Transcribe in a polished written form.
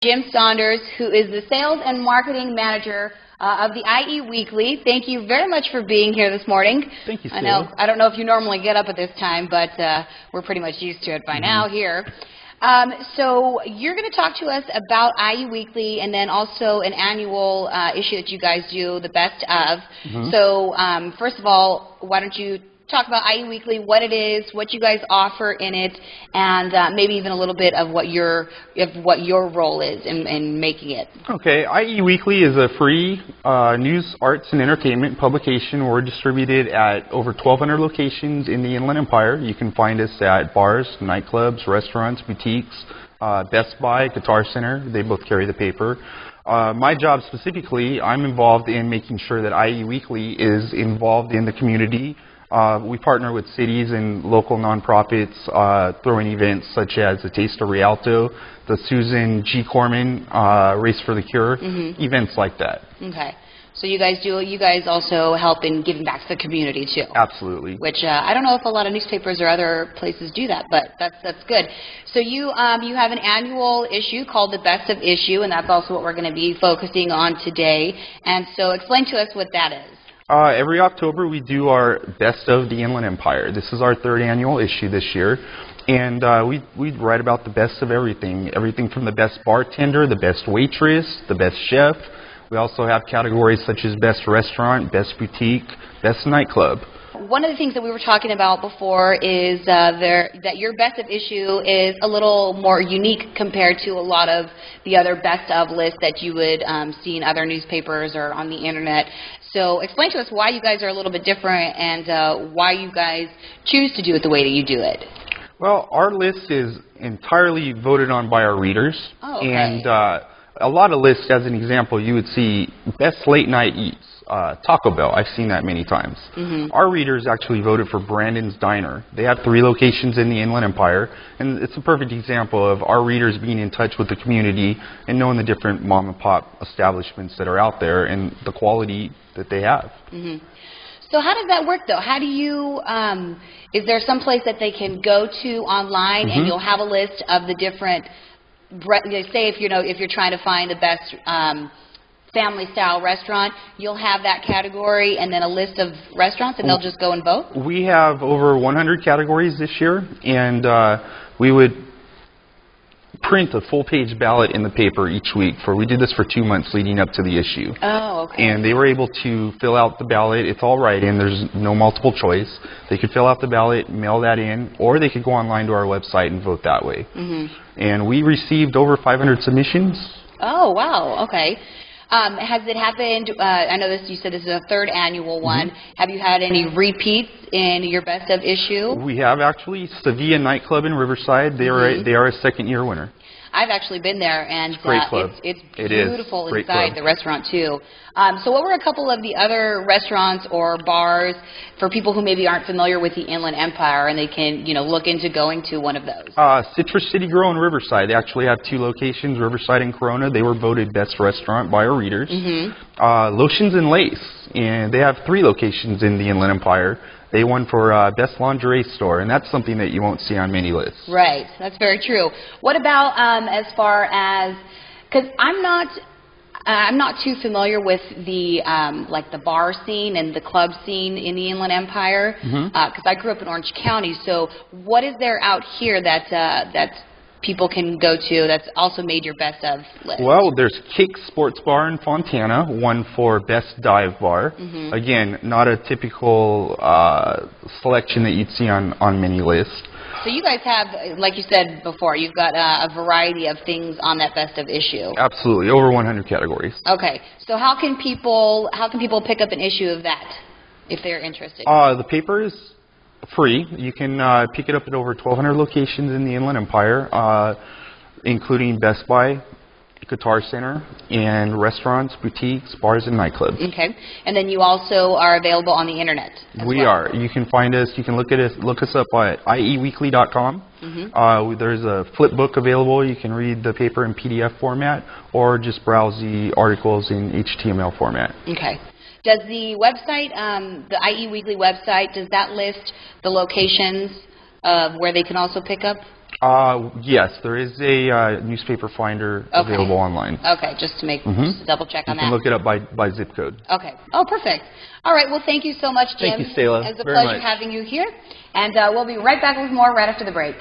Jim Saunders, who is the Sales and Marketing Manager of the IE Weekly. Thank you very much for being here this morning. Thank you, Sarah. I don't know if you normally get up at this time, but we're pretty much used to it by now here. So you're going to talk to us about IE Weekly and then also an annual issue that you guys do, the Best of. So first of all, why don't you talk about IE Weekly, what it is, what you guys offer in it, and maybe even a little bit of what your role is in making it. Okay, IE Weekly is a free news, arts, and entertainment publication. We're distributed at over 1,200 locations in the Inland Empire. You can find us at bars, nightclubs, restaurants, boutiques, Best Buy, Guitar Center. They both carry the paper. My job specifically, I'm involved in making sure that IE Weekly is involved in the community. We partner with cities and local nonprofits, throwing events such as the Taste of Rialto, the Susan G. Corman Race for the Cure, events like that. Okay. So you guys also help in giving back to the community too. Absolutely. Which I don't know if a lot of newspapers or other places do that, but that's good. So you have an annual issue called the Best of Issue, and that's also what we're going to be focusing on today. And so explain to us what that is. Every October we do our Best of the Inland Empire. This is our 3rd annual issue this year, and we write about the best of everything from the best bartender, the best waitress, the best chef. We also have categories such as best restaurant, best boutique, best nightclub. One of the things that we were talking about before is that your Best of issue is a little more unique compared to a lot of the other Best of lists that you would see in other newspapers or on the Internet. So explain to us why you guys are a little bit different and why you guys choose to do it the way that you do it. Well, our list is entirely voted on by our readers. Oh, okay. And a lot of lists, as an example, you would see best late night eats. Taco Bell, I've seen that many times. Our readers actually voted for Brandon's Diner. They have 3 locations in the Inland Empire, and it's a perfect example of our readers being in touch with the community and knowing the different mom and pop establishments that are out there and the quality that they have. So how does that work, though? How do you, is there some place that they can go to online and you'll have a list of the different, say if you're trying to find the best family-style restaurant, you'll have that category and then a list of restaurants, and they'll just go and vote? We have over 100 categories this year, and we would print a full-page ballot in the paper each week. We did this for 2 months leading up to the issue. Oh, okay. And they were able to fill out the ballot. It's all write-in. There's no multiple choice. They could fill out the ballot, mail that in, or they could go online to our website and vote that way. And we received over 500 submissions. Oh, wow. Okay. Has it happened, I know you said this is a 3rd annual one. Have you had any repeats in your Best of issue? We have, actually. Sevilla Nightclub in Riverside, they are a 2nd-year winner. I've actually been there, and it's beautiful inside the restaurant, too. So what were a couple of the other restaurants or bars for people who maybe aren't familiar with the Inland Empire and they can, look into going to one of those? Citrus City Grill in Riverside. They actually have 2 locations, Riverside and Corona. They were voted best restaurant by our readers. Lotions and Lace, and they have 3 locations in the Inland Empire. They won for Best Lingerie Store, and that's something that you won't see on many lists. Right, that's very true. What about as far as, because I'm not too familiar with the like the bar scene and the club scene in the Inland Empire, because I grew up in Orange County. So what is there out here that people can go to that's also made your Best of list? Well, there's Kick Sports Bar in Fontana, won for Best Dive Bar. Again, not a typical selection that you'd see on many lists. So you guys have, like you said before, you've got a variety of things on that Best of issue. Absolutely, over 100 categories. Okay, so how can people pick up an issue of that if they're interested? The paper is free. You can pick it up at over 1,200 locations in the Inland Empire, including Best Buy, Guitar Center, and restaurants, boutiques, bars, and nightclubs. Okay. And then you also are available on the Internet as We well. are. You can find us. You can look us up at ieweekly.com. There's a flip book available. You can read the paper in PDF format or just browse the articles in HTML format. Okay. Does the website, the IE Weekly website, does that list the locations of where they can also pick up? Yes, there is a newspaper finder available online. Okay, just to just to double check on that. You can look it up by zip code. Okay. Oh, perfect. All right. Well, thank you so much, Jim. Thank you, Stella. It was a very pleasure much. having you here. And we'll be right back with more right after the break.